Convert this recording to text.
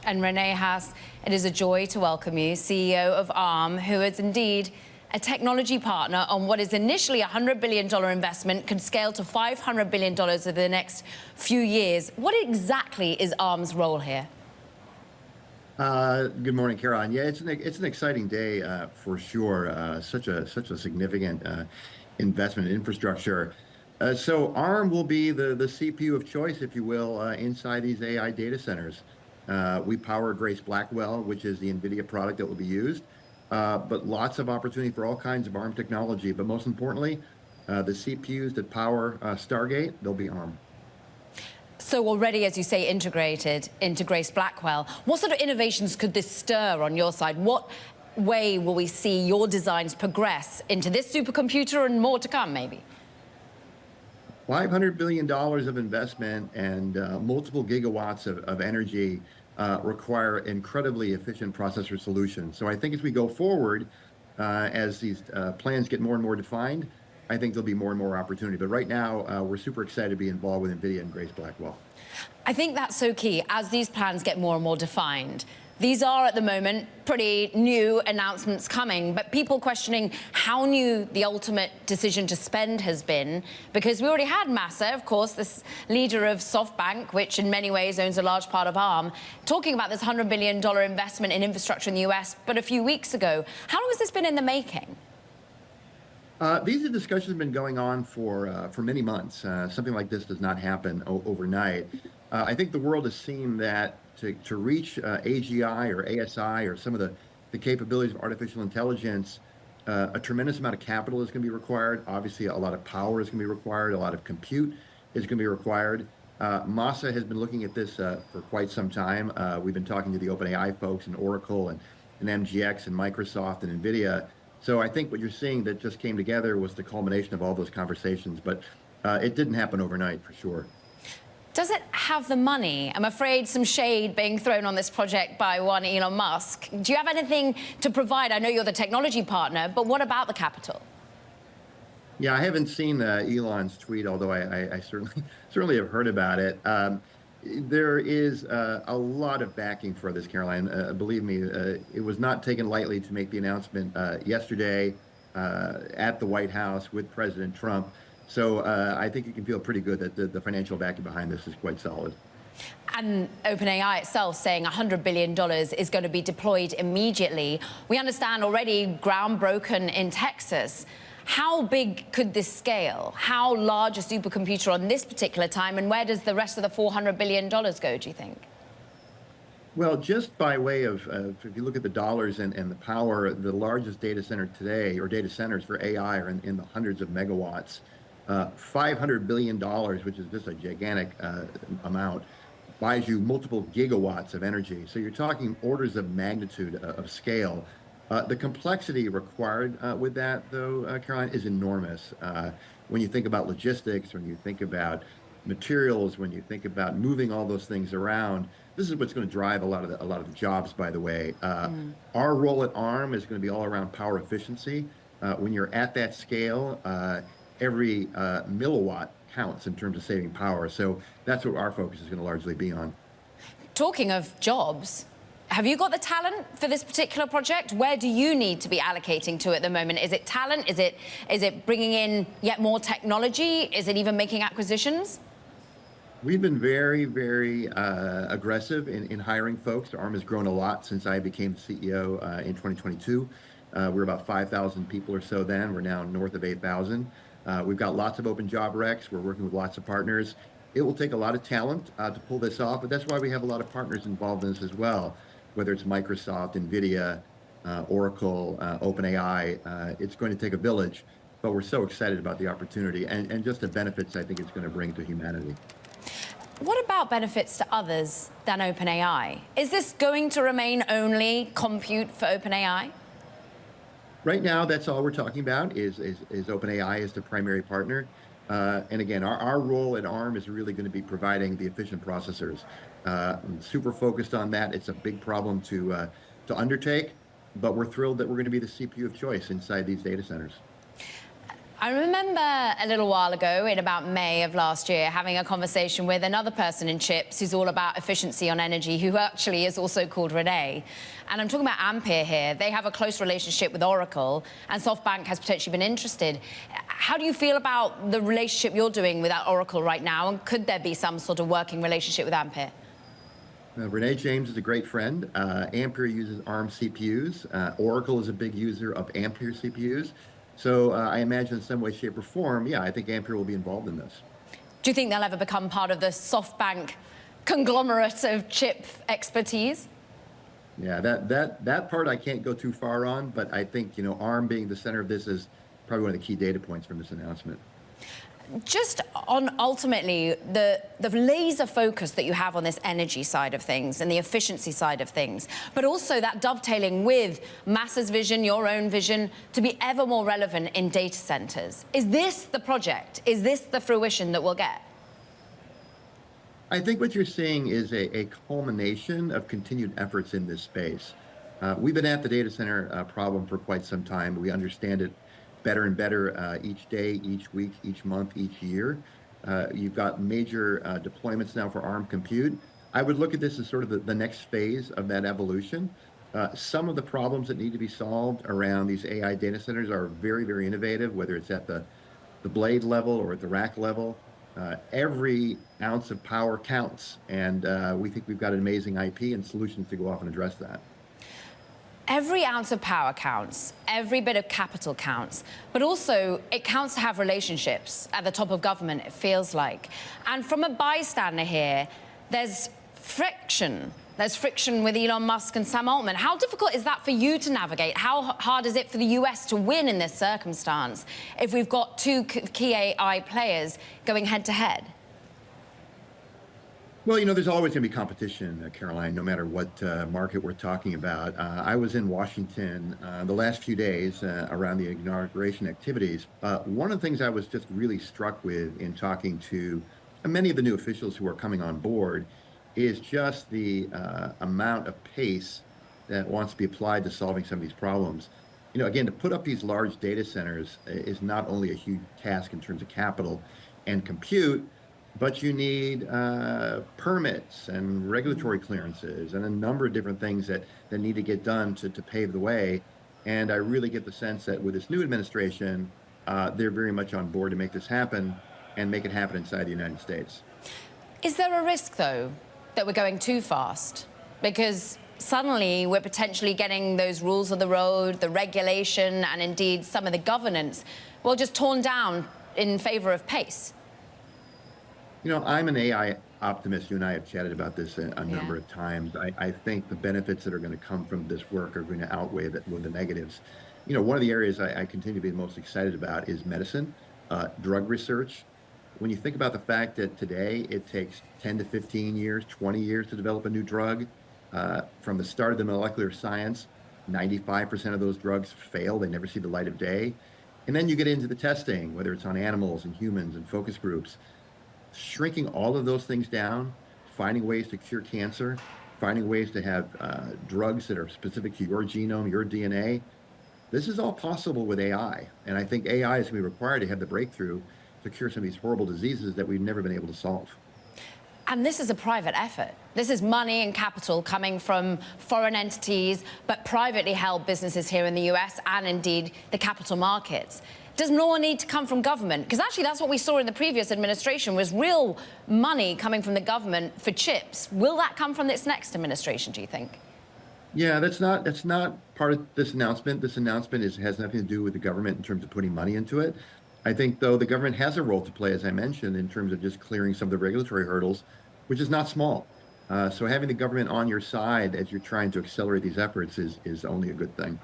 And Rene Haas, it is a joy to welcome you, CEO of Arm, who is indeed a technology partner on what is initially a $100 billion investment, can scale to $500 billion over the next few years. What exactly is Arm's role here? Good morning, Caroline. Yeah, it's an exciting day for sure. Such a significant investment in infrastructure. So ARM will be the CPU of choice, if you will, inside these AI data centers. We power Grace Blackwell, which is the NVIDIA product that will be used, but lots of opportunity for all kinds of ARM technology. But most importantly, the CPUs that power Stargate, they'll be ARM. So already, as you say, integrated into Grace Blackwell. What sort of innovations could this stir on your side? What way will we see your designs progress into this supercomputer and more to come, maybe? $500 billion of investment and multiple gigawatts of energy require incredibly efficient processor solutions. So I think as we go forward, as these plans get more and more defined, I think there'll be more and more opportunity. But right now, we're super excited to be involved with NVIDIA and Grace Blackwell. I think that's so key. As these plans get more and more defined, these are, at the moment, pretty new announcements coming, but people questioning how new the ultimate decision to spend has been, because we already had Massa, of course, this leader of SoftBank, which in many ways owns a large part of Arm, talking about this $100 billion investment in infrastructure in the US, but a few weeks ago. How long has this been in the making? These discussions have been going on for many months. Something like this does not happen overnight. I think the world has seen that to reach AGI or ASI or some of the capabilities of artificial intelligence, a tremendous amount of capital is going to be required. Obviously, a lot of power is going to be required. A lot of compute is going to be required. Massa has been looking at this for quite some time. We've been talking to the OpenAI folks and Oracle and MGX and Microsoft and NVIDIA. So I think what you're seeing that just came together was the culmination of all those conversations, but it didn't happen overnight for sure. Does it have the money? I'm afraid some shade being thrown on this project by one Elon Musk. Do you have anything to provide? I know you're the technology partner, but what about the capital? Yeah, I haven't seen Elon's tweet, although I certainly have heard about it. There is a lot of backing for this, Caroline. Believe me, it was not taken lightly to make the announcement yesterday at the White House with President Trump. So I think you can feel pretty good that the financial backing behind this is quite solid. And OpenAI itself saying $100 billion is going to be deployed immediately. We understand already ground broken in Texas. How big could this scale? How large a supercomputer on this particular time, and where does the rest of the $400 billion go, do you think? Well, just by way of, if you look at the dollars and the power, the largest data center today, or data centers for AI, are in the hundreds of megawatts. $500 billion, which is just a gigantic amount, buys you multiple gigawatts of energy. So you're talking orders of magnitude of scale. The complexity required with that, though, Caroline, is enormous. When you think about logistics, when you think about materials, when you think about moving all those things around, this is what's going to drive a lot of the jobs, by the way. Our role at ARM is going to be all around power efficiency. When you're at that scale, every milliwatt counts in terms of saving power. So that's what our focus is going to largely be on. Talking of jobs, have you got the talent for this particular project? Where do you need to be allocating to at the moment? Is it talent? Is it bringing in yet more technology? Is it even making acquisitions? We've been very, very aggressive in hiring folks. ARM has grown a lot since I became CEO in 2022. We were about 5,000 people or so then. We're now north of 8,000. We've got lots of open job recs. We're working with lots of partners. It will take a lot of talent to pull this off, but that's why we have a lot of partners involved in this as well, whether it's Microsoft, NVIDIA, Oracle, OpenAI. It's going to take a village, but we're so excited about the opportunity and just the benefits I think it's going to bring to humanity. What about benefits to others than OpenAI? Is this going to remain only compute for OpenAI? Right now, that's all we're talking about is OpenAI as the primary partner. And again, our role at ARM is really going to be providing the efficient processors. I'm super focused on that. It's a big problem to undertake, but we're thrilled that we're going to be the CPU of choice inside these data centers. I remember a little while ago, in about May of last year, having a conversation with another person in chips who's all about efficiency on energy, who actually is also called Rene. And I'm talking about Ampere here. They have a close relationship with Oracle, and SoftBank has potentially been interested. How do you feel about the relationship you're doing with Oracle right now, and could there be some sort of working relationship with Ampere? Rene James is a great friend. Ampere uses ARM CPUs. Oracle is a big user of Ampere CPUs. So I imagine in some way, shape, or form, yeah, I think Ampere will be involved in this. Do you think they'll ever become part of the SoftBank conglomerate of chip expertise? Yeah, that part I can't go too far on, but I think, ARM being the center of this is probably one of the key data points from this announcement. Just on ultimately the laser focus that you have on this energy side of things and the efficiency side of things, but also that dovetailing with Massa's vision, your own vision, to be ever more relevant in data centers. Is this the project? Is this the fruition that we'll get? I think what you're seeing is a culmination of continued efforts in this space. We've been at the data center problem for quite some time. We understand it better and better each day, each week, each month, each year. You've got major deployments now for ARM compute. I would look at this as sort of the next phase of that evolution. Some of the problems that need to be solved around these AI data centers are very, very innovative, whether it's at the blade level or at the rack level. Every ounce of power counts, and we think we've got an amazing IP and solutions to go off and address that. Every ounce of power counts, every bit of capital counts, but also it counts to have relationships at the top of government, it feels like. And from a bystander here, there's friction. There's friction with Elon Musk and Sam Altman. How difficult is that for you to navigate? How hard is it for the US to win in this circumstance if we've got two key AI players going head to head? Well, there's always going to be competition, Caroline, no matter what market we're talking about. I was in Washington the last few days around the inauguration activities. One of the things I was just really struck with in talking to many of the new officials who are coming on board is just the amount of pace that wants to be applied to solving some of these problems. Again, to put up these large data centers is not only a huge task in terms of capital and compute, but you need permits and regulatory clearances and a number of different things that need to get done to pave the way. And I really get the sense that with this new administration, they're very much on board to make this happen and make it happen inside the United States. Is there a risk, though, that we're going too fast? Because suddenly we're potentially getting those rules of the road, the regulation, and indeed some of the governance, well, just torn down in favor of pace. I'm an AI optimist. You and I have chatted about this a number of times. I think the benefits that are going to come from this work are going to outweigh the negatives. One of the areas I continue to be the most excited about is medicine, drug research. When you think about the fact that today it takes 10 to 15 years, 20 years to develop a new drug, from the start of the molecular science, 95% of those drugs fail. They never see the light of day. And then you get into the testing, whether it's on animals and humans and focus groups. Shrinking all of those things down, finding ways to cure cancer, finding ways to have drugs that are specific to your genome, your DNA. This is all possible with AI. And I think AI is going to be required to have the breakthrough to cure some of these horrible diseases that we've never been able to solve. And this is a private effort. This is money and capital coming from foreign entities, but privately held businesses here in the US and indeed the capital markets. Does more need to come from government? Because actually that's what we saw in the previous administration, was real money coming from the government for chips. Will that come from this next administration, do you think? Yeah, that's not part of this announcement. This announcement has nothing to do with the government in terms of putting money into it. I think, though, the government has a role to play, as I mentioned, in terms of just clearing some of the regulatory hurdles, which is not small. So having the government on your side as you're trying to accelerate these efforts is only a good thing.